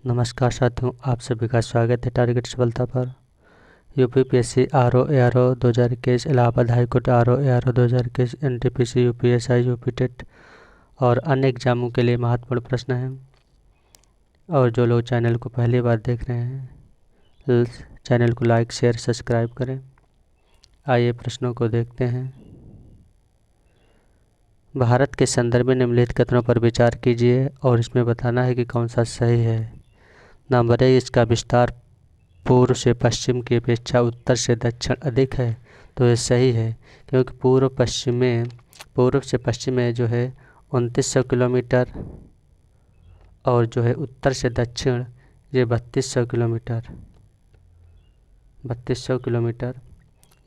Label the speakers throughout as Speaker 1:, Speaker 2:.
Speaker 1: नमस्कार साथियों, आप सभी का स्वागत है टारगेट सफलता पर। UPPSC RO ARO 2021, Allahabad high court RO ARO 2021, NTPC, UPSI, UPTET और अन्य एग्जामों के लिए महत्वपूर्ण प्रश्न हैं। और जो लोग चैनल को पहली बार देख रहे हैं, चैनल को लाइक, शेयर, सब्सक्राइब करें। आइए प्रश्नों को देखते हैं। भारत के संदर्भ में निम्नलिखित कथनों पर विचार कीजिए और इसमें बताना है कि कौन सा सही है। नंबर 1, इसका विस्तार पूर्व से पश्चिम की अपेक्षा उत्तर से दक्षिण अधिक है। तो ये सही है, क्योंकि पूर्व से पश्चिम में जो है 2900 किलोमीटर और जो है उत्तर से दक्षिण ये 3200 किलोमीटर,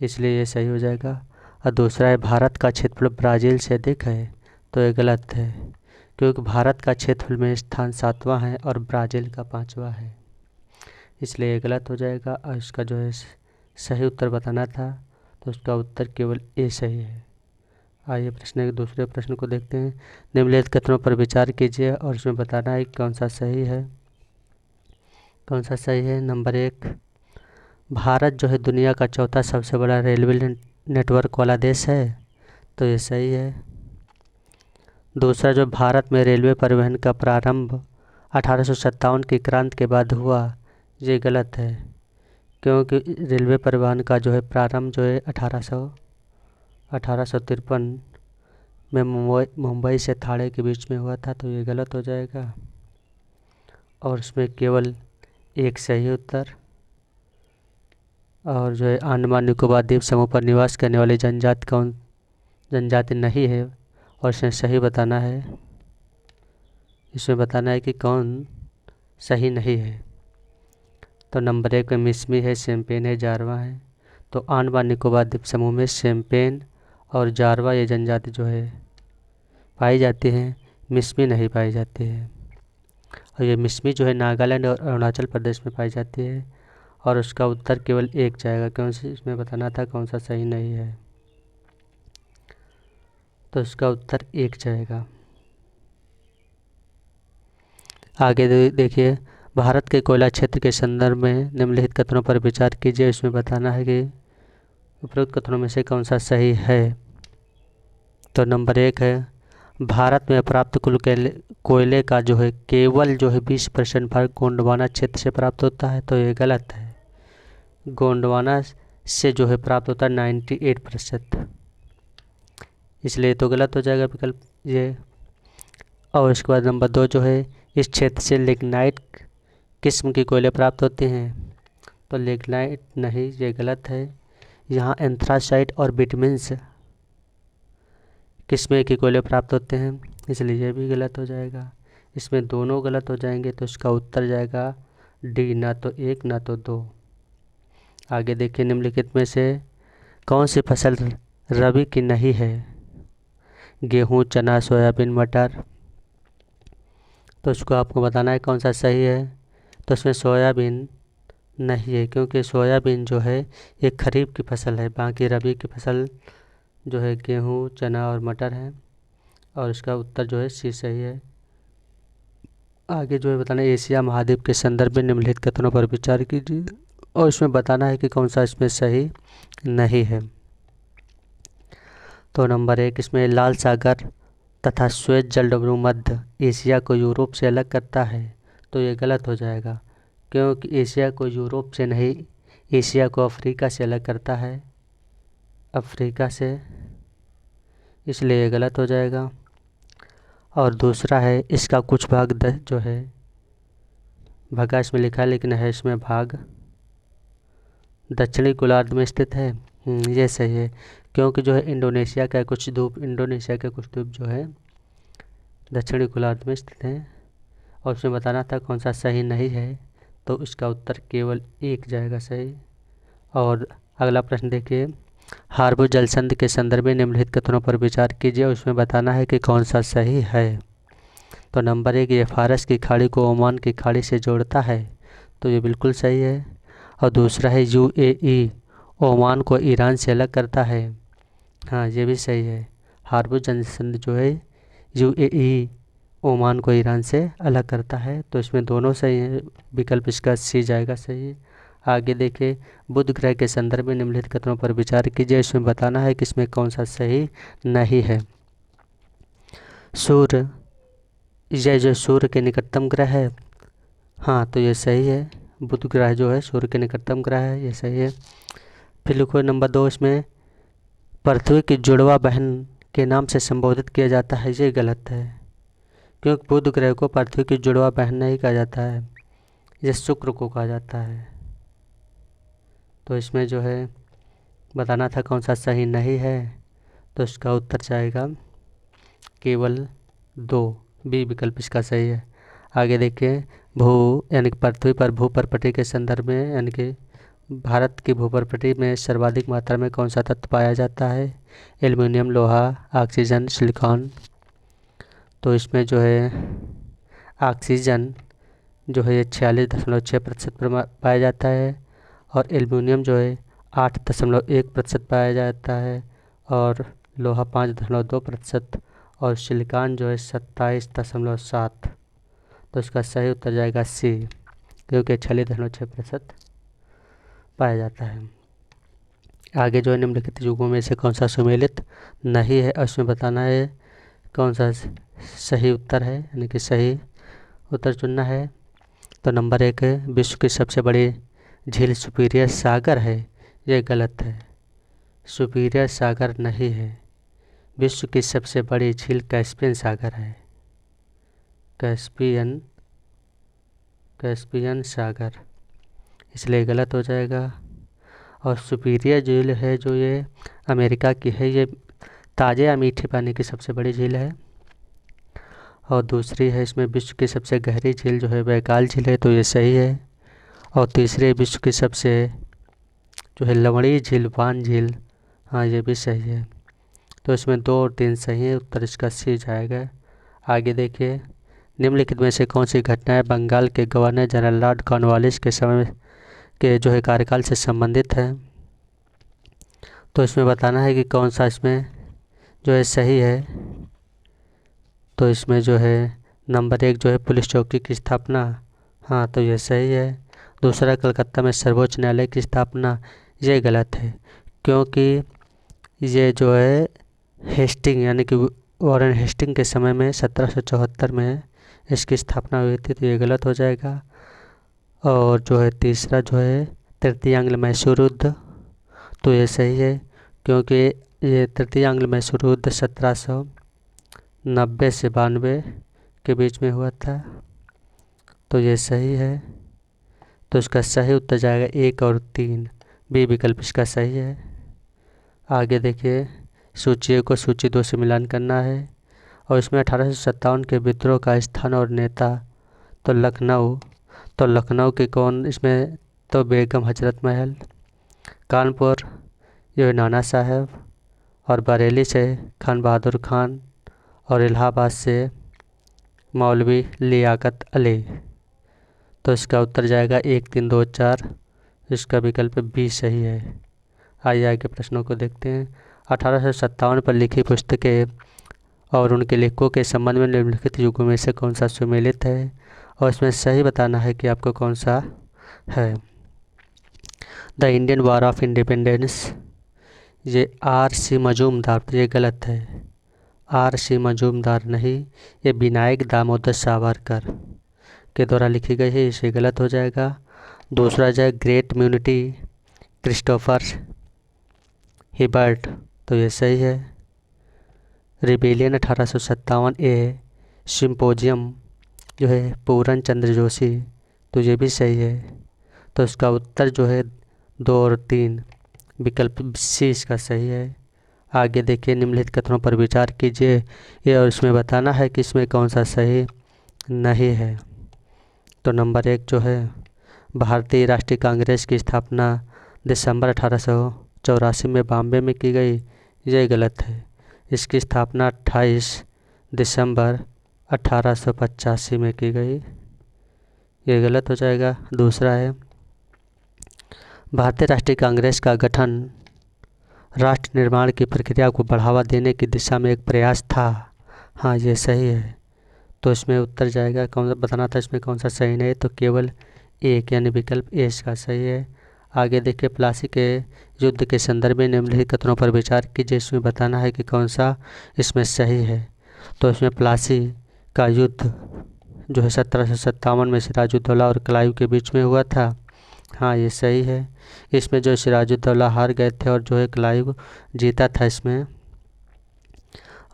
Speaker 1: इसलिए ये सही हो जाएगा। और दूसरा है, भारत का क्षेत्रफल ब्राज़ील से अधिक है। तो ये गलत है, क्योंकि भारत का क्षेत्रफल में स्थान 7वां है और ब्राज़ील का 5वां है, इसलिए ये गलत हो जाएगा। और इसका जो है सही उत्तर बताना था, तो उसका उत्तर केवल ए सही है। आइए प्रश्न के दूसरे प्रश्न को देखते हैं। निम्नलिखित कथनों पर विचार कीजिए और इसमें बताना है कि कौन सा सही है। नंबर 1, भारत जो है दुनिया का चौथा सबसे बड़ा रेलवे नेटवर्क वाला देश है। तो ये सही है। दूसरा, जो भारत में रेलवे परिवहन का प्रारंभ 1857 की क्रांति के बाद हुआ, ये गलत है, क्योंकि रेलवे परिवहन का जो है प्रारंभ जो है 1853 में मुंबई से थाने के बीच में हुआ था। तो ये गलत हो जाएगा और इसमें केवल एक सही उत्तर। और जो है अंडमान निकोबार द्वीप समूह पर निवास करने वाली जनजाति नहीं है, और इसमें सही बताना है। इसमें बताना है कि कौन सही नहीं है। तो नंबर 1 में मिसमी है, शैम्पेन है, जारवा है। तो अंडमान निकोबार द्वीप समूह में शैम्पेन और जारवा ये जनजाति जो है पाई जाती हैं, मिसमी नहीं पाई जाती है। और ये मिसमी जो है नागालैंड और अरुणाचल प्रदेश में पाई जाती है, और उसका उत्तर केवल एक जाएगा, क्योंकि इसमें बताना था कौन सा सही नहीं है। तो इसका उत्तर एक जाएगा। आगे देखिए, भारत के कोयला क्षेत्र के संदर्भ में निम्नलिखित कथनों पर विचार कीजिए। इसमें बताना है कि उपरोक्त कथनों में से कौन सा सही है। तो नंबर 1 है, भारत में प्राप्त कुल कोयले का जो है केवल जो है 20% भाग गोंडवाना क्षेत्र से प्राप्त होता है। तो ये गलत है। गोंडवाना से जो है प्राप्त होता है 98%, इसलिए तो गलत हो जाएगा विकल्प ये। और इसके बाद नंबर 2 जो है, इस क्षेत्र से लिग्नाइट किस्म की कोयले प्राप्त होते हैं। तो लिग्नाइट नहीं, ये गलत है। यहाँ एंथ्रासाइट और विटामिन्स किस्म के कोयले प्राप्त होते हैं, इसलिए ये भी गलत हो जाएगा। इसमें दोनों गलत हो जाएंगे, तो इसका उत्तर जाएगा डी, ना तो 1 ना तो 2। आगे देखिए, निम्नलिखित में से कौन सी फसल रबी की नहीं है। गेहूँ, चना, सोयाबीन, मटर। तो इसको आपको बताना है कौन सा सही है। तो इसमें सोयाबीन नहीं है, क्योंकि सोयाबीन जो है ये खरीफ की फसल है। बाकी रबी की फसल जो है गेहूँ, चना और मटर है, और इसका उत्तर जो है सी सही है। आगे जो है बताना है, एशिया महाद्वीप के संदर्भ में निम्नलिखित कथनों पर विचार कीजिए और इसमें बताना है कि कौन सा इसमें सही नहीं है। तो नंबर 1, इसमें लाल सागर तथा श्वेत जलडमरू मध्य एशिया को यूरोप से अलग करता है। तो ये गलत हो जाएगा, क्योंकि एशिया को यूरोप से नहीं, एशिया को अफ्रीका से अलग करता है, अफ्रीका से, इसलिए ये गलत हो जाएगा। और दूसरा है, इसका कुछ भाग जो है भागा इसमें लिखा है, लेकिन है इसमें भाग दक्षिणी गोलार्ध में स्थित है। ये सही है, क्योंकि जो है इंडोनेशिया का कुछ द्वीप जो है दक्षिणी गोलार्ध में स्थित हैं, और उसमें बताना था कौन सा सही नहीं है। तो इसका उत्तर केवल एक जाएगा सही। और अगला प्रश्न देखिए, हार्बो जलसंधि के संदर्भ में निम्नलिखित कथनों पर विचार कीजिए और उसमें बताना है कि कौन सा सही है। तो नंबर 1, ये फारस की खाड़ी को ओमान की खाड़ी से जोड़ता है। तो ये बिल्कुल सही है। और दूसरा है, यूएई ओमान को ईरान से अलग करता है। हाँ, ये भी सही है। हार्बो जलसंधि जो है यूएई ओमान को ईरान से अलग करता है। तो इसमें दोनों सही है, विकल्प इसका सी जाएगा सही। आगे देखिए, बुध ग्रह के संदर्भ में निम्नलिखित कथनों पर विचार कीजिए। इसमें बताना है कि इसमें कौन सा सही नहीं है। सूर्य, यह जो सूर्य के निकटतम ग्रह है, हाँ तो ये सही है। बुध ग्रह जो है सूर्य के निकटतम ग्रह है, ये सही है। फिर लिखो नंबर 2, इसमें पृथ्वी की जुड़वा बहन के नाम से संबोधित किया जाता है, ये गलत है, क्योंकि बुध ग्रह को पृथ्वी की जुड़वा बहन नहीं कहा जाता है, ये शुक्र को कहा जाता है। तो इसमें जो है बताना था कौन सा सही नहीं है, तो इसका उत्तर जाएगा केवल 2, बी विकल्प इसका सही है। आगे देखिए, भू यानी कि पृथ्वी पर भूप्रपटी के संदर्भ में यानी कि भारत की भूप्रपटी में सर्वाधिक मात्रा में कौन सा तत्व पाया जाता है? एल्युमिनियम, लोहा, ऑक्सीजन, सिलिकॉन। तो इसमें जो है ऑक्सीजन जो है 46.6% पर पाया जाता है, और एल्युमिनियम जो है 8.1% पाया जाता है, और लोहा 5.2%, और सिलिकॉन जो है 27.7। तो इसका सही उत्तर जाएगा सी, क्योंकि 46.6% पाया जाता है। आगे जो है निम्नलिखित युगों में से कौन सा सुमेलित नहीं है, उसमें बताना है कौन सा सही उत्तर है, यानी कि सही उत्तर चुनना है। तो नंबर 1 है, विश्व की सबसे बड़ी झील सुपीरियर सागर है, ये गलत है। सुपीरियर सागर नहीं है, विश्व की सबसे बड़ी झील कैस्पियन सागर है, कैस्पियन सागर, इसलिए गलत हो जाएगा। और सुपीरियर झील है जो ये अमेरिका की है, ये ताज़े या मीठे पानी की सबसे बड़ी झील है। और दूसरी है इसमें विश्व की सबसे गहरी झील जो है बैकाल झील है, तो ये सही है। और तीसरी विश्व की सबसे जो है लवणीय झील वान झील, हाँ ये भी सही है। तो इसमें 2 और 3 सही है, उत्तर इसका सी जाएगा। आगे देखिए, निम्नलिखित में से कौन सी घटनाएं बंगाल के गवर्नर जनरल लॉर्ड कॉर्नवालिस के समय के जो है कार्यकाल से संबंधित है? तो इसमें बताना है कि कौन सा इसमें जो है सही है। तो इसमें जो है नंबर 1 जो है पुलिस चौकी की स्थापना, हाँ तो ये सही है। दूसरा, कलकत्ता में सर्वोच्च न्यायालय की स्थापना, ये गलत है, क्योंकि ये जो है हेस्टिंग यानी कि वॉरेन हेस्टिंग के समय में 1774 में इसकी स्थापना हुई थी, तो ये गलत हो जाएगा। और जो है तीसरा जो है तृतीय आंग्ल मैसूर युद्ध, तो ये सही है, क्योंकि ये तृतीय आंग्ल मैसूर युद्ध 1790 से 92 के बीच में हुआ था, तो ये सही है। तो इसका सही उत्तर जाएगा 1 और 3, बी विकल्प इसका सही है। आगे देखिए, सूची को सूची 2 से मिलान करना है, और इसमें 1857 के विद्रोह का स्थान और नेता, तो लखनऊ के कौन इसमें? तो बेगम हजरत महल, कानपुर ये नाना साहब, और बरेली से खान बहादुर खान, और इलाहाबाद से मौलवी लियाकत अली। तो इसका उत्तर जाएगा 1, 3, 2, 4, इसका विकल्प बी सही है। आइए आगे प्रश्नों को देखते हैं। 1857 पर लिखी पुस्तकें और उनके लेखकों के संबंध में निम्नलिखित युगों में से कौन सा सुमेलित है, और इसमें सही बताना है कि आपको कौन सा है। The Indian war of independence, ये R.C. मजूमदार, तो ये गलत है। R.C. मजूमदार नहीं, ये विनायक दामोदर सावरकर के द्वारा लिखी गई है, इसे गलत हो जाएगा। दूसरा जाए ग्रेट म्यूनिटी, क्रिस्टोफर हिबर्ट, तो ये सही है। रिबेलियन 1857 ए, सिम्पोजियम जो है पूरन चंद्र जोशी, तो ये भी सही है। तो इसका उत्तर जो है 2 और 3, विकल्प सी इसका सही है। आगे देखिए, निम्नलिखित कथनों पर विचार कीजिए ये, और इसमें बताना है कि इसमें कौन सा सही नहीं है। तो नंबर 1 जो है भारतीय राष्ट्रीय कांग्रेस की स्थापना दिसंबर 1884 में बॉम्बे में की गई, ये गलत है। इसकी स्थापना 28 दिसंबर 1885 में की गई, ये गलत हो जाएगा। दूसरा है भारतीय राष्ट्रीय कांग्रेस का गठन राष्ट्र निर्माण की प्रक्रिया को बढ़ावा देने की दिशा में एक प्रयास था, हाँ ये सही है। तो इसमें उत्तर जाएगा कौन सा, बताना था इसमें कौन सा सही नहीं, तो केवल एक यानी विकल्प ए इसका सही है। आगे देखिए, प्लासी के युद्ध के संदर्भ में निम्नलिखित कथनों पर विचार कीजिए, इसमें बताना है कि कौन सा इसमें सही है। तो इसमें प्लासी का युद्ध जो है 1757 में सिराजुद्दौला और क्लाइव के बीच में हुआ था। हाँ, ये सही है। इसमें जो सिराजुद्दौला हार गए थे और जो है क्लाइव जीता था इसमें।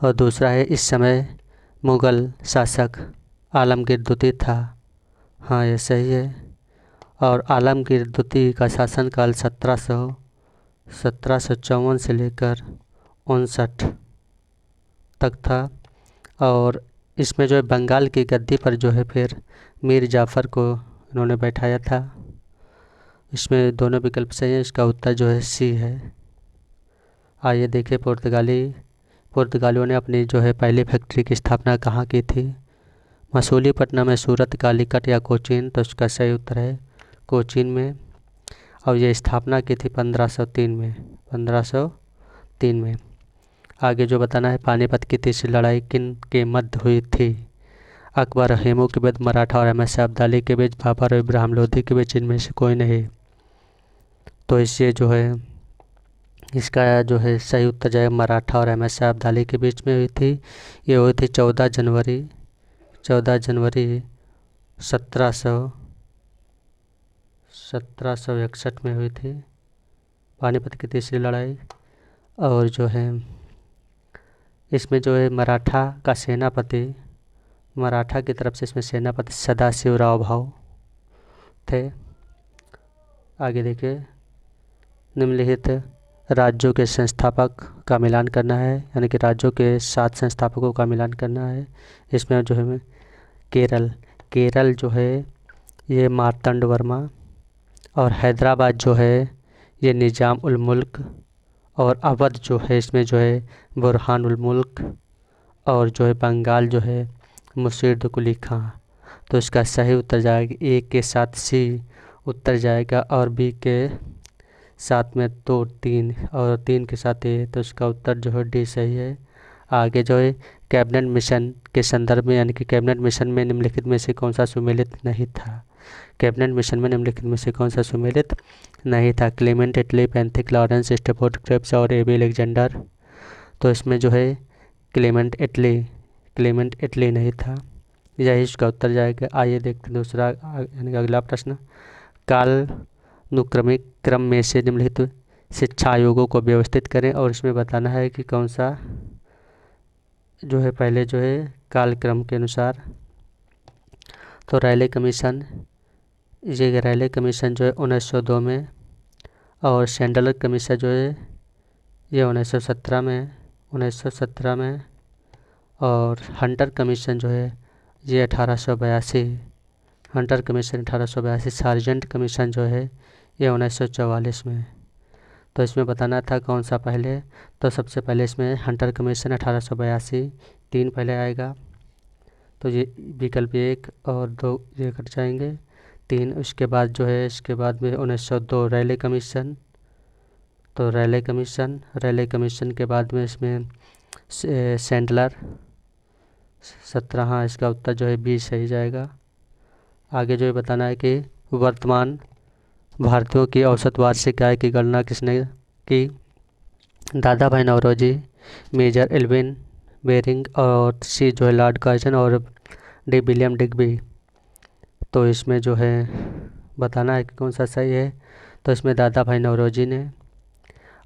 Speaker 1: और दूसरा है, इस समय मुग़ल शासक आलमगीर द्वितीय था। हाँ, ये सही है। और आलमगीर द्वितीय का शासनकाल 1754 से लेकर 59 तक था। और इसमें जो है बंगाल की गद्दी पर जो है फिर मीर जाफ़र को इन्होंने बैठाया था। इसमें दोनों विकल्प सही हैं, इसका उत्तर जो है सी है। आइए देखिए, पुर्तगालियों ने अपनी जो है पहली फैक्ट्री की स्थापना कहाँ की थी? मसूलीपट्टनम में, सूरत, कालीकट या कोचीन? तो इसका सही उत्तर है कोचीन में। और ये स्थापना की थी 1503 में। आगे जो बताना है, पानीपत की तीसरी लड़ाई किन के मध्य हुई थी? अकबर, हेमू के बीच, मराठा और अहमद शाह अब्दाली के बीच, बाबर और इब्राहिम लोधी के बीच? इनमें से कोई नहीं। तो इससे जो है इसका जो है सही उत्तर जाएगा मराठा और अहमद शाह अब्दाली के बीच में हुई थी। ये हुई थी 14 जनवरी 1761 में हुई थी पानीपत की तीसरी लड़ाई। और जो है इसमें जो है मराठा की तरफ से इसमें सेनापति सदाशिवराव भाऊ थे। आगे देखिए, निम्नलिखित राज्यों के संस्थापक का मिलान करना है, यानी कि राज्यों के 7 संस्थापकों का मिलान करना है। इसमें जो है केरल जो है ये मार्तंड वर्मा, और हैदराबाद जो है ये निज़ाम उल मुल्क, और अवध जो है इसमें जो है बुरहान उल मुल्क, और जो है बंगाल जो है मुर्शीद कुली खां। तो इसका सही उत्तर जाएगा ए के साथ सी उत्तर जाएगा, और बी के साथ में 2, 3 और 3 के साथ ए। तो इसका उत्तर जो है डी सही है। आगे जो है कैबिनेट मिशन के संदर्भ में, यानी कि कैबिनेट मिशन में निम्नलिखित में से कौन सा सुमेलित नहीं था? कैबिनेट मिशन में निम्नलिखित में से कौन सा सुमेलित नहीं था? क्लेमेंट एटली, पैंथिक लॉरेंस, स्टेफोर्ड क्रिप्स और एबी अलेक्जेंडर? तो इसमें जो है क्लेमेंट एटली नहीं था, यही इसका उत्तर जाएगा। आइए देखते हैं दूसरा यानी कि अगला प्रश्न। कालानुक्रमिक क्रम में से निम्नलिखित शिक्षा आयोगों को व्यवस्थित करें, और इसमें बताना है कि कौन सा जो है पहले जो है कालक्रम के अनुसार। तो रैले कमीशन जो है 1902 में, और सैंडलर कमीशन जो है ये 1917 में, और हंटर कमीशन जो है ये 1882, सार्जेंट कमीशन जो है ये 1944 में। तो इसमें बताना था कौन सा पहले। तो सबसे पहले इसमें हंटर कमीशन 1882, 3 पहले आएगा, तो ये विकल्प 1 और 2 ये कट जाएंगे, 3 उसके बाद जो है इसके बाद में 1902 रैले कमीशन। तो रैले कमीशन के बाद में इसमें सैंडलर 17। हाँ, इसका उत्तर जो है बी सही जाएगा। आगे जो है बताना है कि वर्तमान भारतीयों की औसत वार्षिक आय की गणना किसने की? दादा भाई नौरोजी, मेजर एल्विन बेरिंग, और सी जो है लॉर्ड कर्जन, और डी विलियम डिग्बी? तो इसमें जो है बताना है कि कौन सा सही है। तो इसमें दादा भाई नौरोजी ने,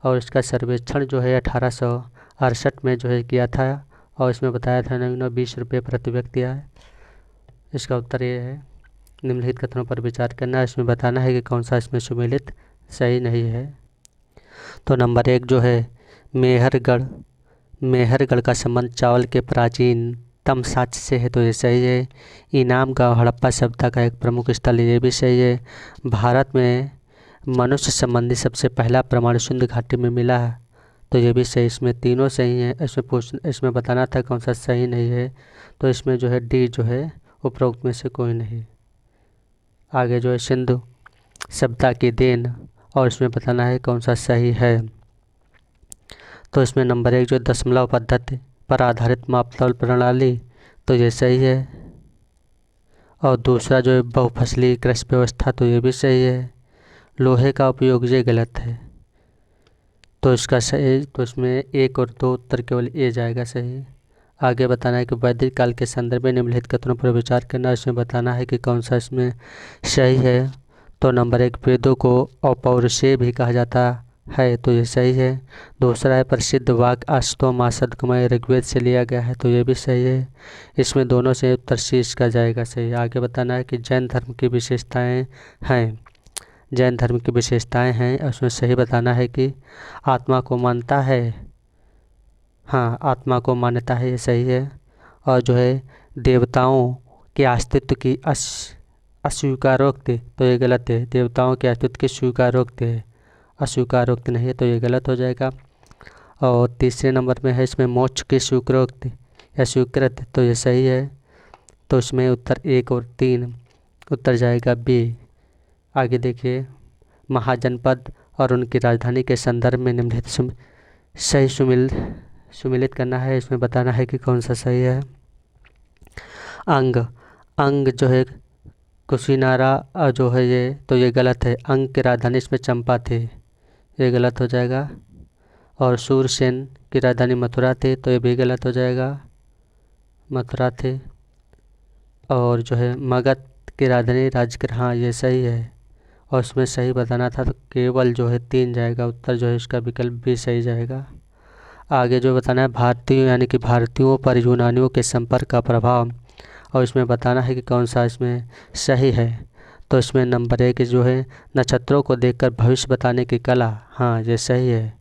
Speaker 1: और इसका सर्वेक्षण जो है 1868 में जो है किया था, और इसमें बताया था 20 रुपये प्रति व्यक्ति आए। इसका उत्तर ये है। निम्नलिखित कथनों पर विचार करना है, इसमें बताना है कि कौन सा इसमें सुमेलित सही नहीं है। तो नंबर 1 जो है मेहरगढ़ का संबंध चावल के प्राचीनतम साक्ष्य से है, तो ये सही है। इनाम गाँव हड़प्पा सभ्यता का एक प्रमुख स्थल, ये भी सही है। भारत में मनुष्य संबंधी सबसे पहला प्रमाण सिंधु घाटी में मिला है, तो ये भी सही। इसमें तीनों सही हैं। इसमें बताना था कौन सा सही नहीं है। तो इसमें जो है डी जो है उपरोक्त में से कोई नहीं। आगे जो है सिंधु सभ्यता की देन, और इसमें बताना है कौन सा सही है। तो इसमें नंबर 1 जो दशमलव पद्धति पर आधारित मापतौल प्रणाली, तो ये सही है। और दूसरा जो है बहुफसली कृषि व्यवस्था, तो ये भी सही है। लोहे का उपयोग, ये गलत है। तो इसका सही, तो इसमें 1 और 2 उत्तर केवल ए जाएगा सही। आगे बताना है कि वैदिक काल के संदर्भ में निम्नलिखित कथनों पर विचार करना। इसमें बताना है कि कौन सा इसमें सही है। तो नंबर 1, वेदों को अपौरुषेय भी कहा जाता है, तो ये सही है। दूसरा है प्रसिद्ध वाक्य अश्वत्थो मा सद्गमय ऋग्वेद से लिया गया है, तो ये भी सही है। इसमें दोनों से उत्तर सी इसका जाएगा सही। आगे बताना है कि जैन धर्म की विशेषताएं हैं। जैन धर्म की विशेषताएं हैं, उसमें सही बताना है कि आत्मा को मानता है। हाँ, आत्मा को मान्यता है, ये सही है। और जो है देवताओं के अस्तित्व की अस्वीकारोक्ति, तो ये गलत है। देवताओं के अस्तित्व की स्वीकारोक्ति है, अस्वीकारोक्ति नहीं है, तो ये गलत हो जाएगा। और तीसरे नंबर में है इसमें मोक्ष की स्वीकारोक्ति या स्वीकृत, तो ये सही है। तो इसमें उत्तर 1 और 3 उत्तर जाएगा बी। आगे देखिए, महाजनपद और उनकी राजधानी के संदर्भ में निम्नलिखित सही सुमिलित करना है। इसमें बताना है कि कौन सा सही है। अंग, अंग जो है कुशीनारा जो है ये, तो ये गलत है। अंग की राजधानी इसमें चंपा थी, ये गलत हो जाएगा। और सूरसेन की राजधानी मथुरा थी, तो ये भी गलत हो जाएगा, मथुरा थे। और जो है मगध की राजधानी राजगृह, हाँ ये सही है। और उसमें सही बताना था, तो केवल जो है 3 जाएगा उत्तर, जो है इसका विकल्प भी सही जाएगा। आगे जो बताना है भारतीयों यानी कि भारतीयों पर यूनानियों के संपर्क का प्रभाव, और इसमें बताना है कि कौन सा इसमें सही है। तो इसमें नंबर 1 जो है नक्षत्रों को देखकर भविष्य बताने की कला, हाँ ये सही है।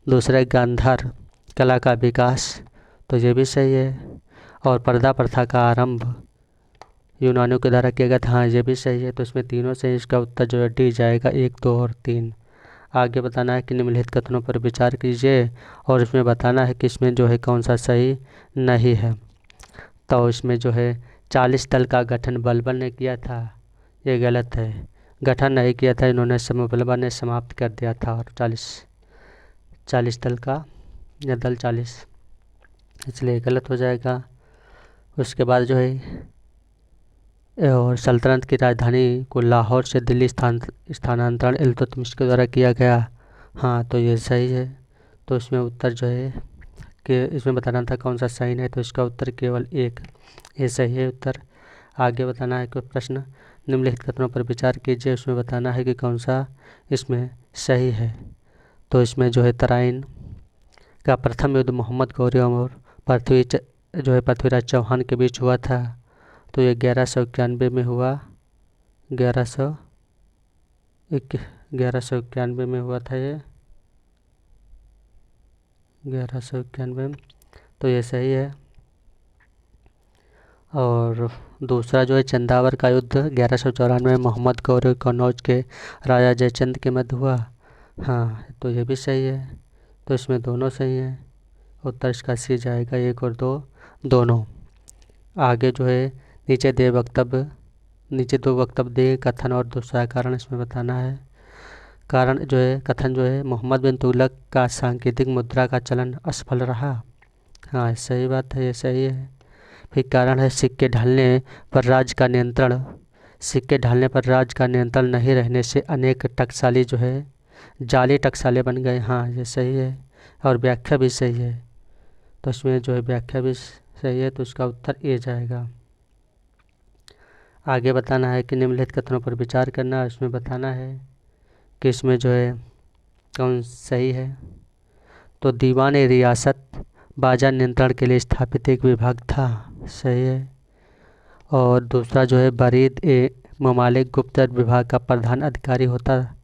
Speaker 1: दूसरा गांधार कला का विकास, तो ये भी सही है। और पर्दा प्रथा का आरंभ यूनानियों के द्वारा किया गया था, हाँ ये भी सही है। तो इसमें तीनों से इसका उत्तर जो है डी जाएगा, 1, 2 और 3। आगे बताना है कि निम्नलिखित कथनों पर विचार कीजिए, और इसमें बताना है कि इसमें जो है कौन सा सही नहीं है। तो इसमें जो है 40 दल का गठन बलबन ने किया था, ये गलत है। गठन नहीं किया था इन्होंने, बलबन ने समाप्त कर दिया था। और 40 दल का या दल 40, इसलिए गलत हो जाएगा। उसके बाद जो है और सल्तनत की राजधानी को लाहौर से दिल्ली स्थानांतरण इल्तुतमिश के द्वारा किया गया, हाँ तो ये सही है। तो इसमें उत्तर जो है कि इसमें बताना था कौन सा सही है, तो इसका उत्तर केवल 1, ये सही है उत्तर। आगे बताना है कोई प्रश्न, निम्नलिखित कथनों पर विचार कीजिए। उसमें बताना है कि कौन सा इसमें सही है। तो इसमें जो है तराइन का प्रथम युद्ध मोहम्मद गौरी और पृथ्वीराज चौहान के बीच हुआ था, तो ये 1191 में हुआ। 1191 में हुआ था ये, 1191 में, तो ये सही है। और दूसरा जो है चंदावर का युद्ध 1194 में मोहम्मद गौरी कन्नौज के राजा जयचंद के मध्य हुआ, हाँ तो ये भी सही है। तो इसमें दोनों सही हैं, उत्तर इसका सी जाएगा, 1 और 2 दोनों। आगे जो है नीचे 2 वक्तव्य दिए, कथन और दूसरा कारण इसमें बताना है। कारण जो है, कथन जो है मोहम्मद बिन तुगलक का सांकेतिक मुद्रा का चलन असफल रहा, हाँ सही बात है, ये सही है। फिर कारण है सिक्के ढालने पर राज्य का नियंत्रण नहीं रहने से अनेक टकसाली जो है जाली टकसाले बन गए, हाँ ये सही है। और व्याख्या भी सही है, तो इसमें जो है व्याख्या भी सही है, तो इसका उत्तर ए जाएगा। आगे बताना है कि निम्नलिखित कथनों पर विचार करना है। इसमें बताना है कि इसमें जो है कौन सही है। तो दीवान रियासत बाजार नियंत्रण के लिए स्थापित एक विभाग था, सही है। और दूसरा जो है बरीद ए ममालिक गुप्तचर विभाग का प्रधान अधिकारी होता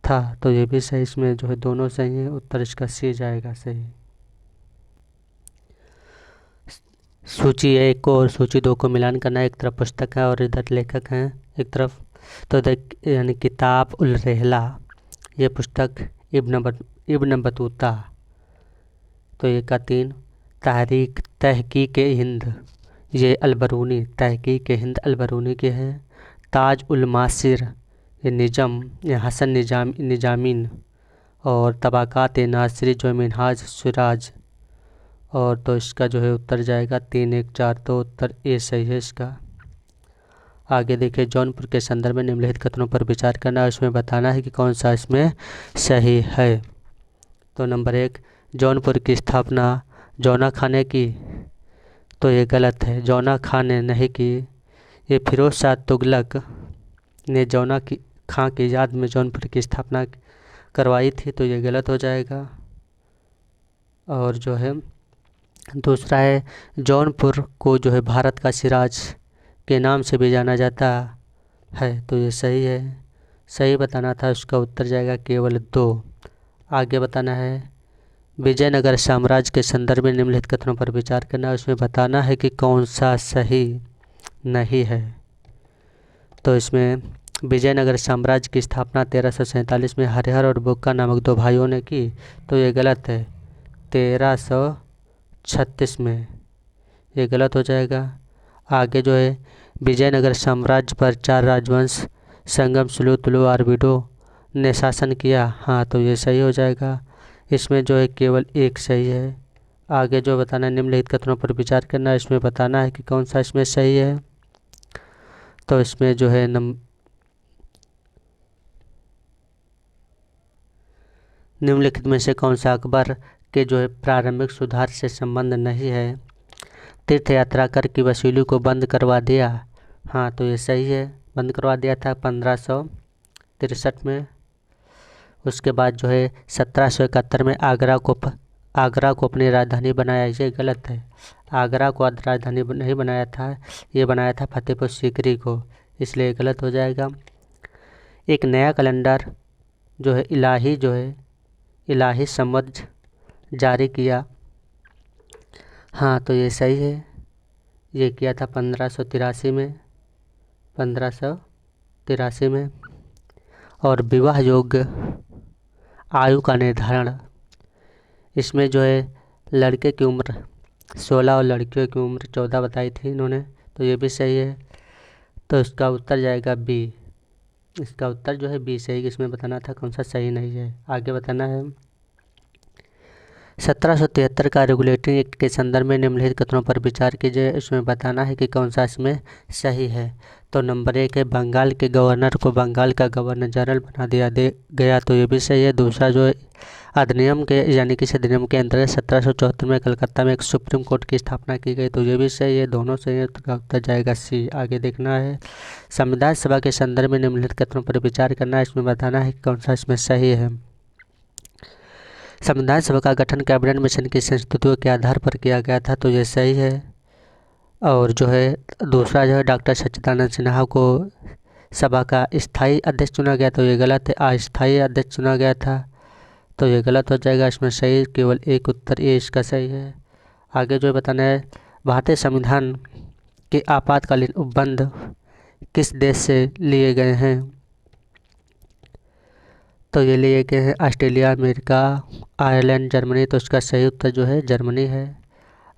Speaker 1: था, तो ये भी सही। इसमें जो है दोनों सही है, उत्तर इसका सी जाएगा सही। सूची 1 को और सूची 2 को मिलान करना, एक तरफ पुस्तक है और इधर लेखक हैं एक तरफ। तो यानी किताब उल रहला, ये पुस्तक इब्न बतूता, तो ये का 3। तहकीक हिंद, ये अलबरूनी, तहकीक हिंद अलबरूनी के हैं। ताज उल मासिर, ये निजम, ये हसन निजामीन। और तबाकात नासिरी जो मिनहाज सिराज, और तो इसका जो है उत्तर जाएगा 3, 1, 4, तो उत्तर ए सही है इसका। आगे देखिए, जौनपुर के संदर्भ में निम्नलिखित कथनों पर विचार करना है, उसमें बताना है कि कौन सा इसमें सही है। तो नंबर 1, जौनपुर की स्थापना जौना खां ने की, तो ये गलत है। जौना खां ने नहीं की, ये फिरोज शाह तुगलक ने जौना की खां की याद में जौनपुर की स्थापना करवाई थी, तो ये गलत हो जाएगा। और जो है दूसरा है, जौनपुर को जो है भारत का सिराज के नाम से भी जाना जाता है, तो ये सही है। सही बताना था, उसका उत्तर जाएगा केवल 2। आगे बताना है, विजयनगर साम्राज्य के संदर्भ में निम्नलिखित कथनों पर विचार करना है, उसमें बताना है कि कौन सा सही नहीं है। तो इसमें विजयनगर साम्राज्य की स्थापना 1347 में हरिहर और बुक्का नामक 2 भाइयों ने की, तो ये गलत है। 1336 में, ये गलत हो जाएगा। आगे जो है, विजयनगर साम्राज्य पर 4 राजवंश संगम, सुलु, तुलु, आरबीडो ने शासन किया, हाँ, तो ये सही हो जाएगा। इसमें जो है केवल 1 सही है। आगे जो बताना है, निम्नलिखित कथनों पर विचार करना है, इसमें बताना है कि कौन सा इसमें सही है। तो इसमें जो है निम्नलिखित में से कौन सा अकबर के जो है प्रारंभिक सुधार से संबंध नहीं है। तीर्थ यात्रा कर की वसूली को बंद करवा दिया, हाँ, तो ये सही है, बंद करवा दिया था 1563 में। उसके बाद जो है 1771 में आगरा को अपनी राजधानी बनाया, ये गलत है। आगरा को राजधानी नहीं बनाया था, ये बनाया था फतेहपुर सीकरी को, इसलिए गलत हो जाएगा। एक नया कैलेंडर जो है इलाही संवत जारी किया, हाँ, तो ये सही है। ये किया था 1583 में। और विवाह योग्य आयु का निर्धारण, इसमें जो है लड़के की उम्र 16 और लड़कियों की उम्र 14 बताई थी इन्होंने, तो ये भी सही है। तो इसका उत्तर जाएगा बी। इसका उत्तर जो है बी सही, इसमें बताना था कौन सा सही नहीं है। आगे बताना है, 1773 का रेगुलेटरी एक्ट के संदर्भ में निम्नलिखित कथनों पर विचार कीजिए, इसमें बताना है कि कौन सा इसमें सही है। तो नंबर 1 है, बंगाल के गवर्नर को बंगाल का गवर्नर जनरल बना दिया गया, तो ये भी सही है। दूसरा जो अधिनियम के यानी कि इस अधिनियम के अंतर्गत 1774 में कलकत्ता में एक सुप्रीम कोर्ट की स्थापना की गई, तो ये भी सही है। दोनों सही है, तो उत्तर जाएगा सी। आगे देखना है, संविधान सभा के संदर्भ में निम्नलिखित कथनों पर विचार करना है, इसमें बताना है कि कौन सा इसमें सही है। संविधान सभा का गठन कैबिनेट मिशन की संस्तुतियों के आधार पर किया गया था, तो ये सही है। और जो है दूसरा जो है, डॉक्टर सच्चिदानंद सिन्हा को सभा का स्थायी अध्यक्ष चुना गया, तो ये गलत है। अस्थायी अध्यक्ष चुना गया था, तो ये गलत हो जाएगा। इसमें सही केवल 1, उत्तर ए इसका सही है। आगे जो बताना है, भारतीय संविधान के आपातकालीन उपबंध किस देश से लिए गए हैं, तो ये लिए गए हैं ऑस्ट्रेलिया, अमेरिका, आयरलैंड, जर्मनी, तो इसका सही उत्तर जो है जर्मनी है।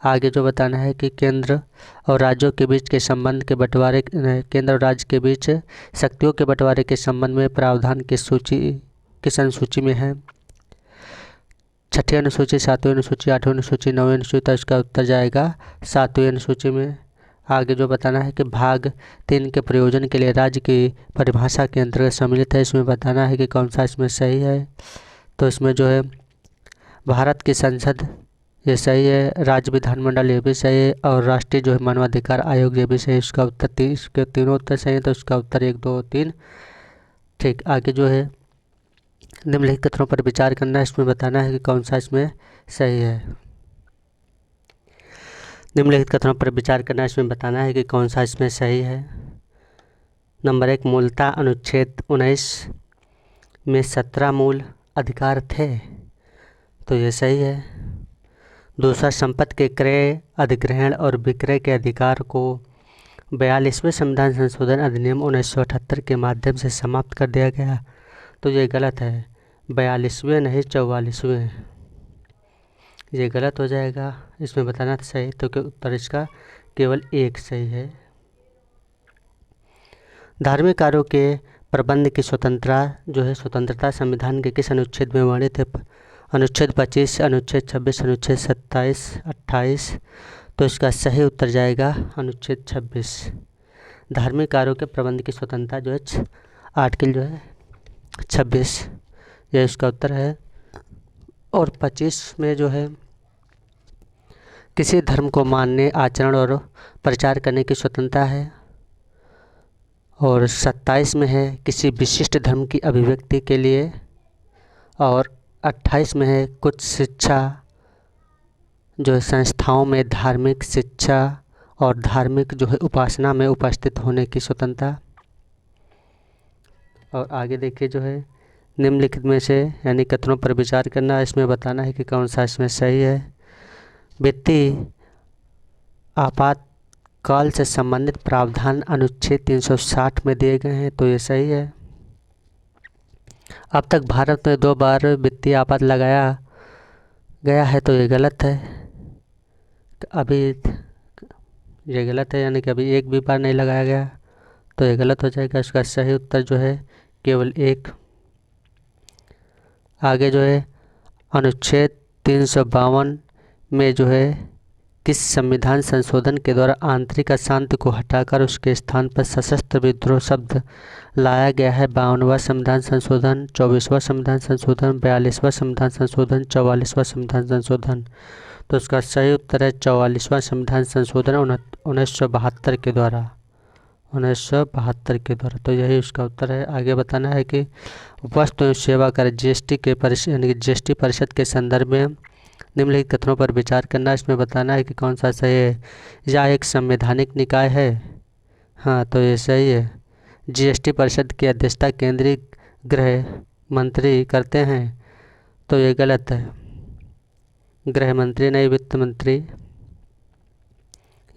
Speaker 1: आगे जो बताना है कि केंद्र और राज्यों के बीच के संबंध के बंटवारे, केंद्र और राज्य के बीच शक्तियों के बंटवारे के संबंध में प्रावधान किस अनुसूची में है। 6ठी अनुसूची, 7वीं अनुसूची, 8वीं अनुसूची, 9वीं अनुसूची, तो इसका उत्तर जाएगा 7वीं अनुसूची में। आगे जो बताना है कि भाग 3 के प्रयोजन के लिए राज्य की परिभाषा के अंतर्गत सम्मिलित है, इसमें बताना है कि कौन सा इसमें सही है। तो इसमें जो है भारत की संसद, ये सही है। राज्य विधानमंडल, ये भी सही है। और राष्ट्रीय जो है मानवाधिकार आयोग, ये भी सही है। इसका उत्तर इसके तीनों उत्तर सही है, तो इसका उत्तर 1, 2, 3 ठीक। आगे जो है निम्नलिखित कथनों पर विचार करना है, इसमें बताना है कि कौन सा इसमें सही है। निम्नलिखित कथनों पर विचार करना है, इसमें बताना है कि कौन सा इसमें सही है। नंबर 1, मूलतः अनुच्छेद 19 में 17 मूल अधिकार थे, तो ये सही है। दूसरा, संपत्ति के क्रय, अधिग्रहण और विक्रय के अधिकार को 42वें संविधान संशोधन अधिनियम 1978 के माध्यम से समाप्त कर दिया गया, तो ये गलत है। 42वें नहीं, 44वें, ये गलत हो जाएगा। इसमें बताना था सही, तो उत्तर इसका केवल 1 सही है। धार्मिक कार्यों के प्रबंध की स्वतंत्रता संविधान के किस अनुच्छेद में वर्णित है, अनुच्छेद 25, अनुच्छेद 26, अनुच्छेद 27, 28। तो इसका सही उत्तर जाएगा अनुच्छेद 26। धार्मिक कार्यों के प्रबंध की स्वतंत्रता जो है आर्टिकल जो है 26, यह इसका उत्तर है। और 25 में जो है किसी धर्म को मानने, आचरण और प्रचार करने की स्वतंत्रता है। और 27 में है किसी विशिष्ट धर्म की अभिव्यक्ति के लिए। और 28 में है कुछ शिक्षा जो है संस्थाओं में धार्मिक शिक्षा और धार्मिक जो है उपासना में उपस्थित होने की स्वतंत्रता। और आगे देखिए जो है निम्नलिखित में से यानी कथनों पर विचार करना, इसमें बताना है कि कौन सा इसमें सही है। वित्तीय आपातकाल से संबंधित प्रावधान अनुच्छेद 360 में दिए गए हैं, तो ये सही है। अब तक भारत में 2 बार वित्तीय आपात लगाया गया है, तो ये गलत है। अभी ये गलत है, यानी कि अभी एक भी बार नहीं लगाया गया, तो ये गलत हो जाएगा। इसका सही उत्तर जो है केवल एक। आगे जो है अनुच्छेद 352 में जो है किस संविधान संशोधन के द्वारा आंतरिक अशांति को हटाकर उसके स्थान पर सशस्त्र विद्रोह शब्द लाया गया है? 52वां संविधान संशोधन, 24वां संविधान संशोधन, 42वां संविधान संशोधन, 44वां संविधान संशोधन। तो इसका सही उत्तर है 44वां संविधान संशोधन 1972 के द्वारा, 1972 के द्वारा। तो यही उसका उत्तर है। आगे बताना है कि वस्तु एवं सेवा कर जीएसटी के परिषद यानी कि जीएसटी परिषद के संदर्भ में निम्नलिखित कथनों पर विचार करना। इसमें बताना है कि कौन सा सही है। यह एक संवैधानिक निकाय है, हाँ तो ये सही है। जीएसटी परिषद की अध्यक्षता केंद्रीय गृह मंत्री करते हैं, तो ये गलत है। गृह मंत्री नहीं, वित्त मंत्री,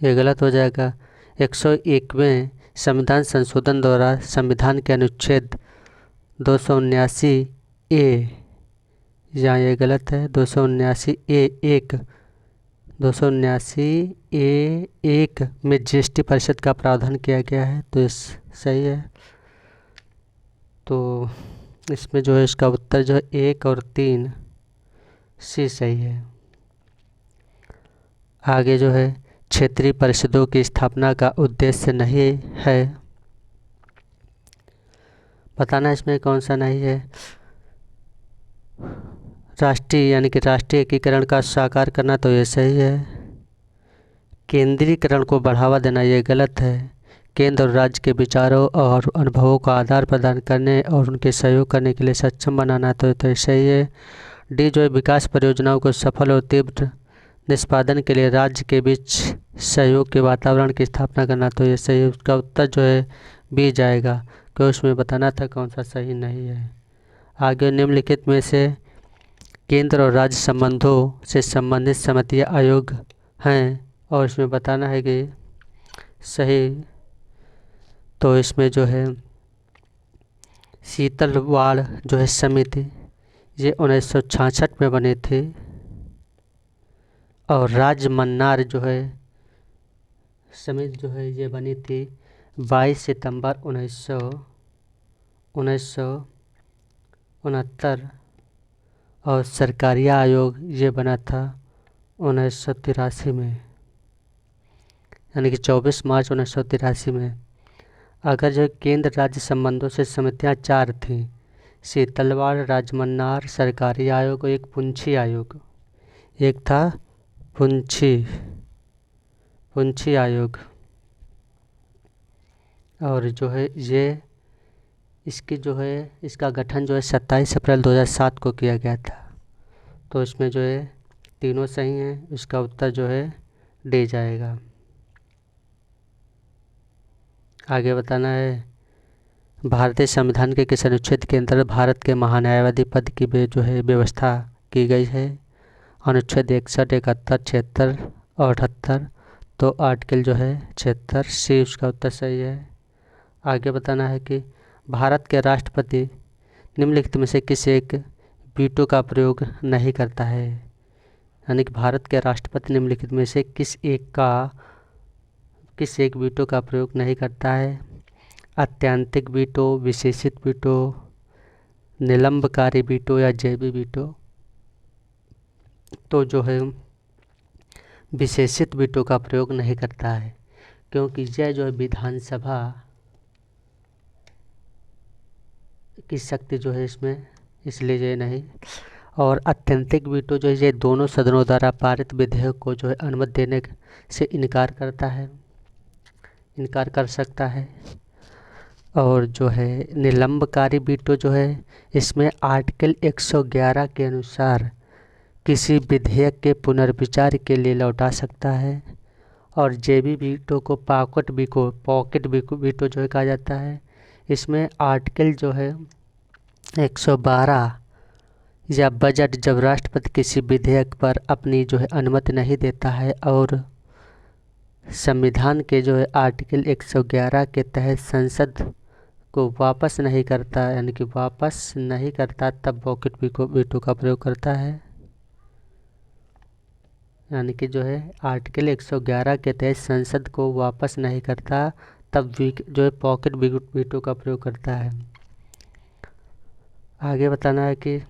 Speaker 1: ये गलत हो जाएगा। 101वें संविधान संशोधन द्वारा संविधान के अनुच्छेद 279A, यहाँ ये गलत है, 279A1, 279A1 में जीएसटी परिषद का प्रावधान किया गया है, तो सही है। तो इसमें जो है इसका उत्तर जो है 1 और 3 सी सही है। आगे जो है क्षेत्रीय परिषदों की स्थापना का उद्देश्य नहीं है, बताना इसमें कौन सा नहीं है। राष्ट्रीय यानी कि राष्ट्रीय एकीकरण का साकार करना, तो ये सही है। केंद्रीकरण को बढ़ावा देना, ये गलत है। केंद्र और राज्य के विचारों और अनुभवों का आदान प्रदान करने और उनके सहयोग करने के लिए सक्षम बनाना, तो ये सही है। डी जो है विकास परियोजनाओं को सफल और तीव्र निष्पादन के लिए राज्य के बीच सहयोग के वातावरण की स्थापना करना, तो ये सही है। उसका उत्तर जो है बी जाएगा, क्योंकि उसमें बताना था कौन सा सही नहीं है। आगे निम्नलिखित में से केंद्र और राज्य संबंधों से संबंधित समितियाँ आयोग हैं, और इसमें बताना है कि सही। तो इसमें जो है शीतलवाड़ जो है समिति, ये 1966 में बनी थी। और राजमन्नार जो है समिति जो है ये बनी थी 22 सितंबर 1969। और सरकारिया आयोग ये बना था 1983 में, यानी कि 24 मार्च 1983 में। अगर जो केंद्र राज्य संबंधों से समितियाँ 4 थीं, शीतलवाड़, राजमन्नार, सरकारी आयोग और एक पुंछी आयोग, एक था पुंछी आयोग। और जो है ये इसकी जो है इसका गठन जो है 27 अप्रैल 2007 को किया गया था। तो इसमें जो है तीनों सही हैं, इसका उत्तर जो है डी जाएगा। आगे बताना है भारतीय संविधान के किस अनुच्छेद के अंतर्गत भारत के महान्यायवादी पद की जो है व्यवस्था की गई है? अनुच्छेद 61, 71, 76 और 78। तो आर्टिकल जो है 76 सी उसका उत्तर सही है। आगे बताना है कि भारत के राष्ट्रपति निम्नलिखित में से किस एक वीटो का प्रयोग नहीं करता है? यानी कि भारत के राष्ट्रपति निम्नलिखित में से किस एक वीटो का प्रयोग नहीं करता है? अत्यंतिक वीटो, विशेषित वीटो, निलंबकारी वीटो या जैवी वीटो। तो जो है विशेषित वीटो का प्रयोग नहीं करता है, क्योंकि यह जो है विधानसभा की शक्ति जो है इसमें, इसलिए ये नहीं। और अत्यंतिक वीटो जो है ये दोनों सदनों द्वारा पारित विधेयक को जो है अनुमति देने से इनकार करता है, इनकार कर सकता है। और जो है निलंबकारी वीटो जो है इसमें आर्टिकल 111 के अनुसार किसी विधेयक के पुनर्विचार के लिए लौटा सकता है। और जेबी वीटो को पॉकेट वीटो जो है कहा जाता है। इसमें आर्टिकल जो है 112 या बजट, जब राष्ट्रपति किसी विधेयक पर अपनी जो है अनुमति नहीं देता है और संविधान के जो है आर्टिकल 111 के तहत संसद को वापस नहीं करता, यानी कि वापस नहीं करता, तब पॉकेट वीटो का प्रयोग करता है। यानी कि जो है आर्टिकल 111 के तहत संसद को वापस नहीं करता, तब जो है पॉकेट वीटो का प्रयोग करता है। आगे बताना है कि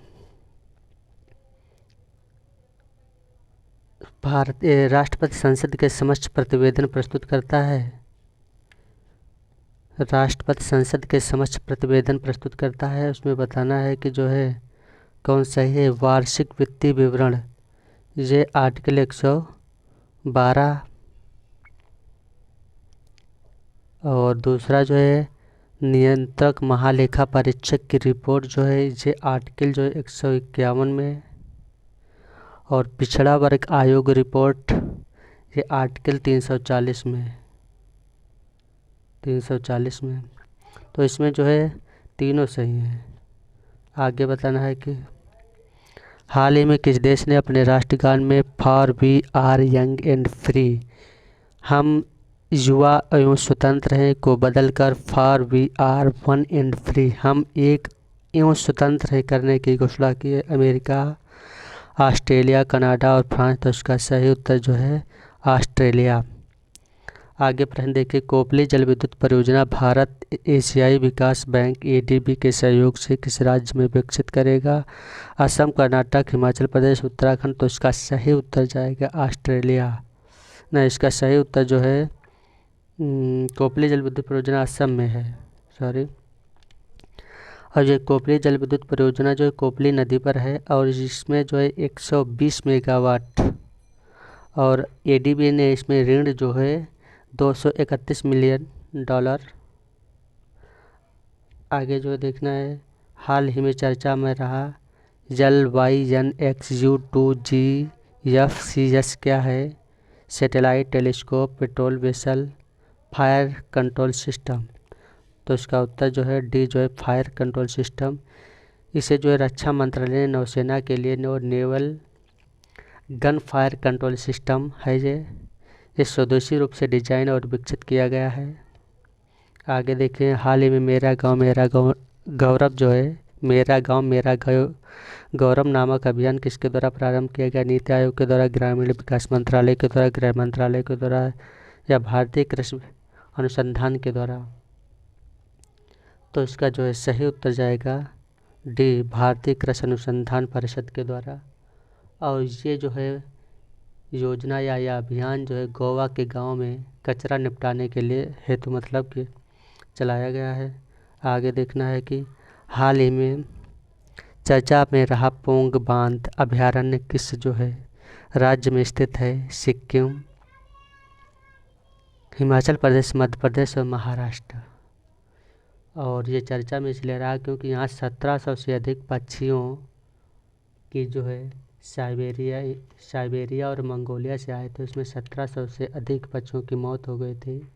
Speaker 1: राष्ट्रपति संसद के समक्ष प्रतिवेदन प्रस्तुत करता है। राष्ट्रपति संसद के समक्ष प्रतिवेदन प्रस्तुत करता है। उसमें बताना है कि जो है कौन सही है। वार्षिक वित्तीय विवरण, ये आर्टिकल 112। और दूसरा जो है नियंत्रक महालेखा परीक्षक की रिपोर्ट जो है ये आर्टिकल जो है 151 में। और पिछड़ा वर्ग आयोग रिपोर्ट ये आर्टिकल 340 में, 340 में। तो इसमें जो है तीनों सही हैं। आगे बताना है कि हाल ही में किस देश ने अपने राष्ट्रगान में for we are young and free, हम युवा एवं स्वतंत्र हैं, को बदलकर for we are one and free, हम एक एवं स्वतंत्र हैं करने की घोषणा की है। अमेरिका, ऑस्ट्रेलिया, कनाडा और फ्रांस। तो उसका सही उत्तर जो है ऑस्ट्रेलिया। आगे प्रश्न देखिए, कोपली जल विद्युत परियोजना भारत एशियाई विकास बैंक एडीबी के सहयोग से किस राज्य में विकसित करेगा? असम, कर्नाटक, हिमाचल प्रदेश, उत्तराखंड। तो इसका सही उत्तर जाएगा ऑस्ट्रेलिया। नहीं, इसका सही उत्तर जो है कोपली जल विद्युत परियोजना असम में है, सॉरी। और ये कोपली जल विद्युत परियोजना जो है कोपली नदी पर है और इसमें जो है 120 मेगावाट, और एडीबी ने इसमें ऋण जो है 231 मिलियन डॉलर। आगे जो देखना है, हाल ही में चर्चा में रहा LYNXU-2GFCS क्या है? Satellite, telescope, patrol vessel, fire control system. तो इसका उत्तर जो है डी जो है फायर कंट्रोल सिस्टम। इसे जो है रक्षा मंत्रालय ने नौसेना के लिए naval gun fire control system है। ये स्वदेशी रूप से डिजाइन और विकसित किया गया है। आगे देखें, हाल ही में मेरा गांव गौरव जो है मेरा गांव मेरा गौरव नामक अभियान किसके द्वारा प्रारंभ किया गया? नीति आयोग के द्वारा, ग्रामीण विकास मंत्रालय के द्वारा, गृह मंत्रालय के द्वारा, या भारतीय कृषि अनुसंधान के द्वारा। तो इसका जो है सही उत्तर जाएगा डी, भारतीय कृषि अनुसंधान परिषद के द्वारा। और ये जो है योजना या अभियान जो है गोवा के गांव में कचरा निपटाने के लिए हेतु मतलब कि चलाया गया है। आगे देखना है कि हाल ही में चर्चा में रहा पोंग बांध अभयारण्य किस जो है राज्य में स्थित है? सिक्किम, हिमाचल प्रदेश, मध्य प्रदेश और महाराष्ट्र। और ये चर्चा में इसलिए रहा क्योंकि यहाँ 1700 से अधिक पक्षियों की जो है साइबेरिया और मंगोलिया से आए थे, उसमें 1700 से अधिक पक्षियों की मौत हो गई थी,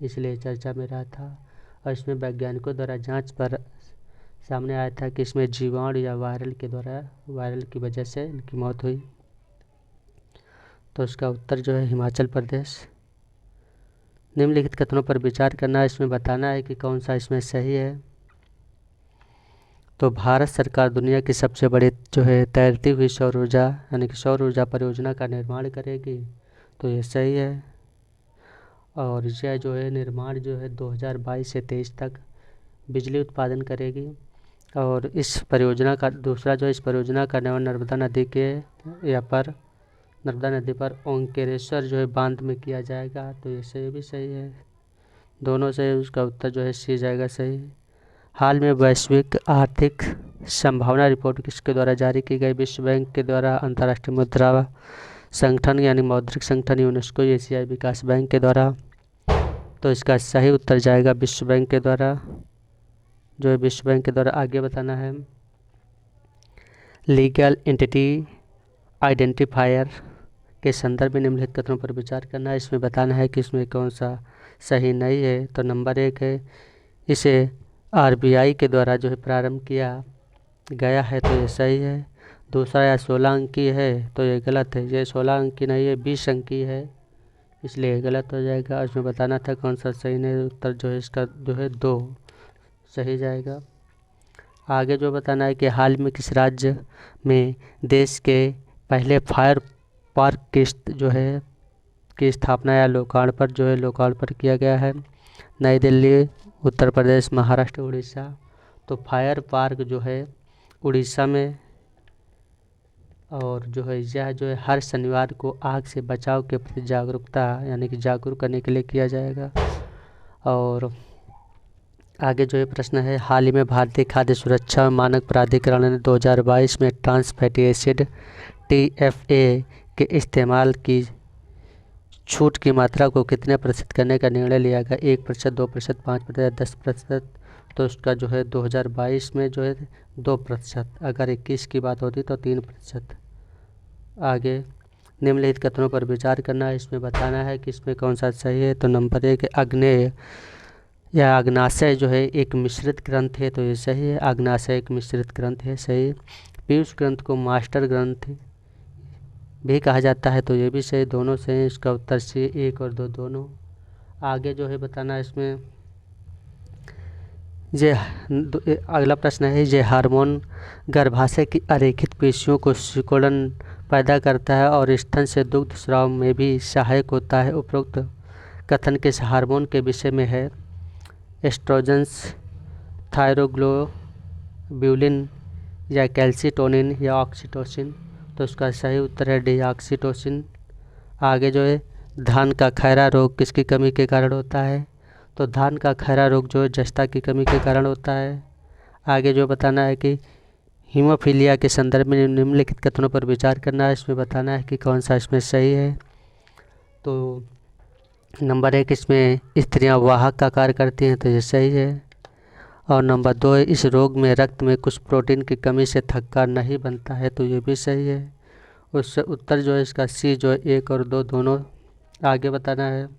Speaker 1: इसलिए चर्चा में रहा था। और इसमें वैज्ञानिकों द्वारा जांच पर सामने आया था कि इसमें जीवाणु या वायरल की वजह से इनकी मौत हुई। तो इसका उत्तर जो है हिमाचल प्रदेश। निम्नलिखित कथनों पर विचार करना है, इसमें बताना है कि कौन सा इसमें सही है। तो भारत सरकार दुनिया की सबसे बड़ी जो है तैरती हुई सौर ऊर्जा यानी कि सौर ऊर्जा परियोजना का निर्माण करेगी, तो ये सही है। और यह जो है निर्माण जो है 2022 से 23 तक बिजली उत्पादन करेगी। और इस परियोजना का दूसरा जो इस परियोजना का निर्माण नर्मदा नदी के या पर नर्मदा नदी पर ओंकारेश्वर जो है बांध में किया जाएगा। तो ये भी सही है, दोनों से उसका उत्तर जो है सी जाएगा सही। हाल में वैश्विक आर्थिक संभावना रिपोर्ट किसके द्वारा जारी की गई? विश्व बैंक के द्वारा, अंतर्राष्ट्रीय मुद्रा संगठन यानी मौद्रिक संगठन, यूनेस्को, एशियाई विकास बैंक के द्वारा। तो इसका सही उत्तर जाएगा विश्व बैंक के द्वारा, जो है विश्व बैंक के द्वारा। आगे बताना है लीगल एंटिटी आइडेंटिफायर के संदर्भ में निम्नलिखित कथनों पर विचार करना है। इसमें बताना है कि इसमें कौन सा सही नहीं है। तो नंबर 1 है इसे आरबीआई के द्वारा जो है प्रारंभ किया गया है, तो ये सही है। दूसरा या 16 अंक की है, तो ये गलत है, ये 16 अंक की नहीं है, 20 अंक की है, इसलिए गलत हो जाएगा। इसमें बताना था कौन सा सही नहीं, उत्तर जो है इसका जो है 2 सही जाएगा। आगे जो बताना है कि हाल में किस राज्य में देश के पहले फायर पार्क की स्थापना या लोकार्पण किया गया है? नई दिल्ली, उत्तर प्रदेश, महाराष्ट्र, उड़ीसा। तो फायर पार्क जो है उड़ीसा में, और जो है यह जो है हर शनिवार को आग से बचाव के प्रति जागरूकता यानी कि जागरूक करने के लिए किया जाएगा। और आगे जो है प्रश्न है हाल ही में भारतीय खाद्य सुरक्षा मानक प्राधिकरण ने 2022 में ट्रांस फैटी एसिड TFA के इस्तेमाल की छूट की मात्रा को कितने प्रतिशत करने का निर्णय लिया गया? 1%, 2%, 5%, 10%। तो उसका जो है 2022 में जो है 2%, अगर 21 की बात होती तो 3%। आगे निम्नलिखित कथनों पर विचार करना है, इसमें बताना है कि इसमें कौन सा सही है। तो नंबर 1 आग्नेय या अग्नाशय जो है एक मिश्रित ग्रंथ है, तो ये सही है, अग्नाशय एक मिश्रित ग्रंथ है, सही। पीयूष ग्रंथ को मास्टर ग्रंथ भी कहा जाता है, तो ये भी सही, दोनों से इसका उत्तर सी 1 और 2 दोनों। आगे जो है बताना इसमें अगला प्रश्न है ये हार्मोन गर्भाशय की अरेखित पेशियों को सिकुड़न पैदा करता है और स्तन से दुग्ध स्राव में भी सहायक होता है। उपरोक्त कथन किस हार्मोन के विषय में है? एस्ट्रोजन्स, थायरोग्लोब्यूलिन या कैल्सिटोनिन या ऑक्सीटोसिन। तो उसका सही उत्तर है डी, ऑक्सीटोसिन। आगे जो है धान का खैरा रोग किसकी कमी के कारण होता है? तो धान का खैरा रोग जो है जस्ता की कमी के कारण होता है। आगे जो बताना है कि हीमोफीलिया के संदर्भ में निम्नलिखित कथनों पर विचार करना है, इसमें बताना है कि कौन सा इसमें सही है। तो नंबर 1 इसमें स्त्रियां वाहक का कार्य करती हैं, तो ये सही है। और नंबर 2 इस रोग में रक्त में कुछ प्रोटीन की कमी से थक्का नहीं बनता है, तो ये भी सही है। उससे उत्तर जो है इसका सी जो है 1 और 2 दोनों। आगे बताना है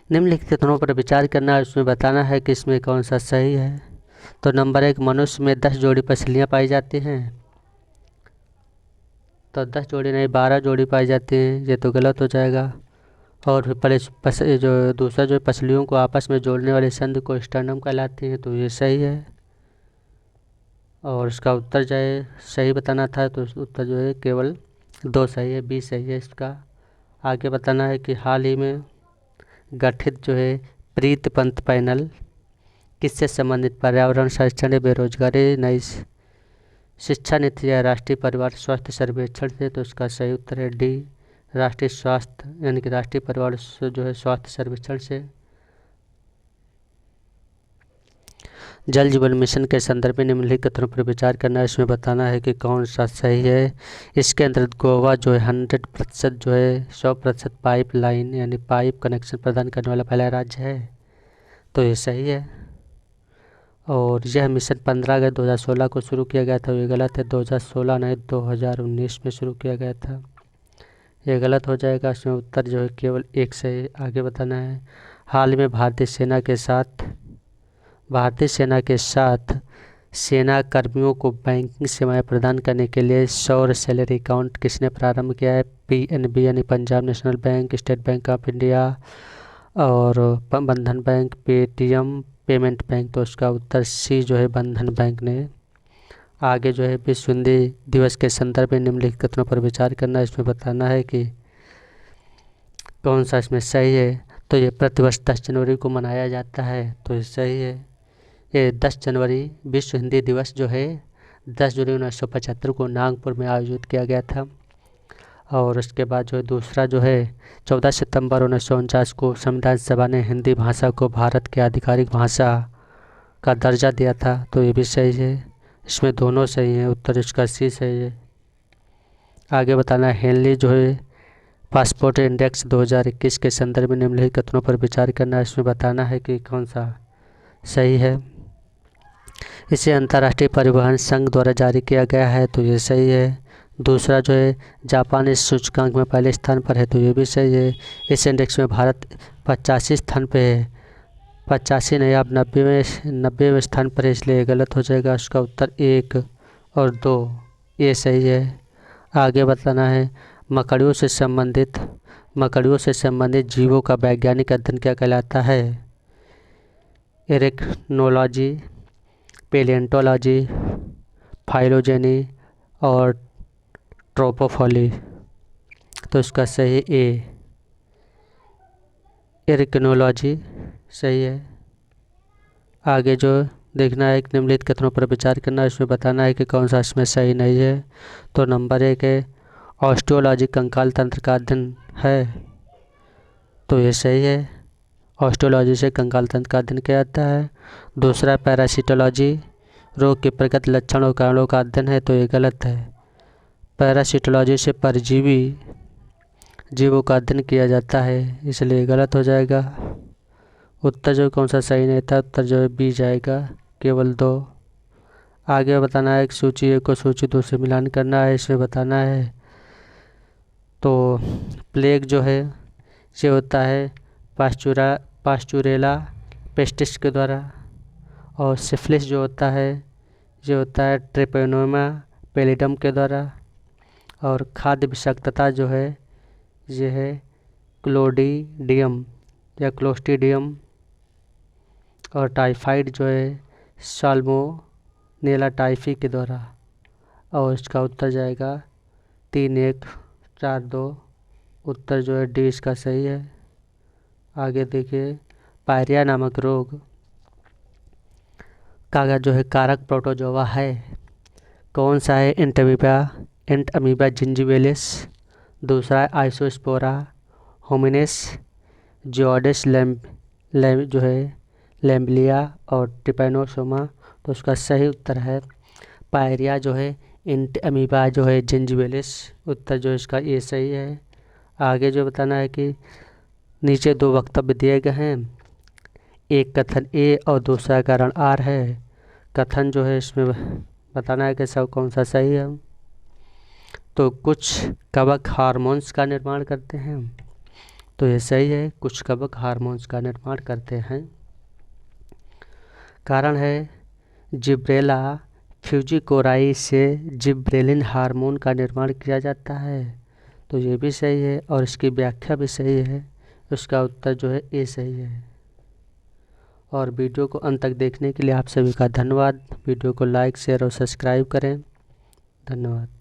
Speaker 1: निम्नलिखित कथनों पर विचार करना है, उसमें बताना है कि इसमें कौन सा सही है। तो नंबर 1 मनुष्य में 10 जोड़ी पसलियाँ पाई जाती हैं, तो 10 जोड़ी नहीं 12 जोड़ी पाई जाती हैं, ये तो गलत हो जाएगा। और जो दूसरा जो पसलियों को आपस में जोड़ने वाले संधि को स्टर्नम कहलाती हैं, तो ये सही है। और इसका उत्तर जो है सही बताना था, तो उत्तर जो है केवल 2 सही है, 20 सही है इसका। आगे बताना है कि हाल ही में गठित जो है प्रीत पंत पैनल किससे संबंधित? पर्यावरण संरक्षण, बेरोजगारी, नई शिक्षा नीति या राष्ट्रीय परिवार स्वास्थ्य सर्वेक्षण से। तो इसका सही उत्तर है डी, राष्ट्रीय स्वास्थ्य यानी कि राष्ट्रीय परिवार जो है स्वास्थ्य सर्वेक्षण से। जल जीवन मिशन के संदर्भ में निम्नलिखित कथनों पर विचार करना है, इसमें बताना है कि कौन सा सही है। इसके अंतर्गत गोवा जो है 100% जो है 100% पाइप लाइन यानी पाइप कनेक्शन प्रदान करने वाला पहला राज्य है, तो ये सही है। और यह मिशन 15 अगस्त 2016 को शुरू किया गया था, ये गलत है, 2016 नहीं 2019 में शुरू किया गया था, ये गलत हो जाएगा। इसमें उत्तर जो है केवल 1 सही। आगे बताना है हाल में भारतीय सेना के साथ सेना कर्मियों को बैंकिंग सेवाएं प्रदान करने के लिए सौर सैलरी अकाउंट किसने प्रारंभ किया है? PNB यानी Punjab national bank, state bank of India और बंधन बैंक, पेटीएम पेमेंट बैंक। तो उसका उत्तर सी जो है बंधन बैंक ने। आगे जो है विश्व हिंदी दिवस के संदर्भ में निम्नलिखित कथनों पर विचार करना है, इसमें बताना है कि कौन सा इसमें सही है। तो ये प्रतिवर्ष 10 जनवरी को मनाया जाता है, तो ये सही है। ये 10 जनवरी विश्व हिंदी दिवस जो है 10 जुलाई 1975 को नागपुर में आयोजित किया गया था। और उसके बाद जो है दूसरा जो है 14 सितंबर 1949 को संविधान सभा ने हिंदी भाषा को भारत की आधिकारिक भाषा का दर्जा दिया था। तो ये भी सही है, इसमें दोनों सही हैं, उत्तर इसका सी सही है। आगे बताना है हेनली जो है पासपोर्ट इंडेक्स 2021 के संदर्भ में निम्नलिखित कथनों पर विचार करना है। इसमें बताना है कि कौन सा सही है। इसे अंतर्राष्ट्रीय परिवहन संघ द्वारा जारी किया गया है, तो ये सही है। दूसरा जो है जापान इस सूचकांक में पहले स्थान पर है, तो ये भी सही है। इस इंडेक्स में भारत 85 स्थान पे है, 85 नहीं, आप 90वें स्थान पर है, इसलिए गलत हो जाएगा। उसका उत्तर 1 और 2 ये सही है। आगे बताना है मकड़ियों से संबंधित जीवों का वैज्ञानिक अध्ययन क्या कहलाता है। एरेक्नोलॉजी, पेलियोंटोलॉजी, फाइलोजेनी और ट्रोपोफॉली। तो इसका सही ए एरेक्नोलॉजी सही है। आगे जो देखना है एक निम्नलिखित कथनों पर विचार करना है, इसमें बताना है कि कौन सा इसमें सही नहीं है। तो नंबर 1 है ऑस्टियोलॉजी कंकाल तंत्र का अध्ययन है, तो ये सही है। ऑस्टियोलॉजी से कंकाल तंत्र का अध्ययन किया जाता है। दूसरा पैरासिटोलॉजी रोग के प्रगत लक्षण और कारणों का अध्ययन है, तो ये गलत है। पैरासिटोलॉजी से परजीवी जीवों का अध्ययन किया जाता है, इसलिए गलत हो जाएगा। उत्तर जो कौन सा सही नहीं था, उत्तर जो है बी जाएगा, केवल 2। आगे बताना है एक सूची 1 को सूची 2 से मिलान करना है, इसमें बताना है तो प्लेग जो है ये होता है पास्चुरेला पेस्टिस के द्वारा, और सिफिलिस जो होता है ये होता है ट्रेपोनोमा पेलिडम के द्वारा, और खाद्य विषाक्तता जो है ये है क्लोस्ट्रीडियम या क्लोस्ट्रीडियम, और टाइफाइड जो है साल्मोनेला टाइफी के द्वारा। और इसका उत्तर जाएगा 3 1 4 2, उत्तर जो है डी इसका सही है। आगे देखिए पायरिया नामक रोग का जो है कारक प्रोटोजोआ है, कौन सा है। एंट अमीबा जिंजिबिलिस, दूसरा है आइसोस्पोरा होमिनिस, जियोडिस जो है लैम्बलिया, और ट्रिपैनोसोमा। तो उसका सही उत्तर है पायरिया जो है एंट अमीबा जो है जिंजिबिलिस, उत्तर जो इसका ये सही है। आगे जो बताना है कि नीचे 2 वक्तव्य दिए गए हैं, एक कथन ए और दूसरा कारण आर है। कथन जो है इसमें बताना है कि सब कौन सा सही है। तो कुछ कवक हार्मोन्स का निर्माण करते हैं, तो ये सही है, कुछ कवक हार्मोन्स का निर्माण करते हैं। कारण है जिब्रेला फ्यूजिकोराई से जिब्रेलिन हार्मोन का निर्माण किया जाता है, तो ये भी सही है, और इसकी व्याख्या भी सही है। उसका उत्तर जो है ए सही है। और वीडियो को अंत तक देखने के लिए आप सभी का धन्यवाद। वीडियो को लाइक शेयर और सब्सक्राइब करें। धन्यवाद।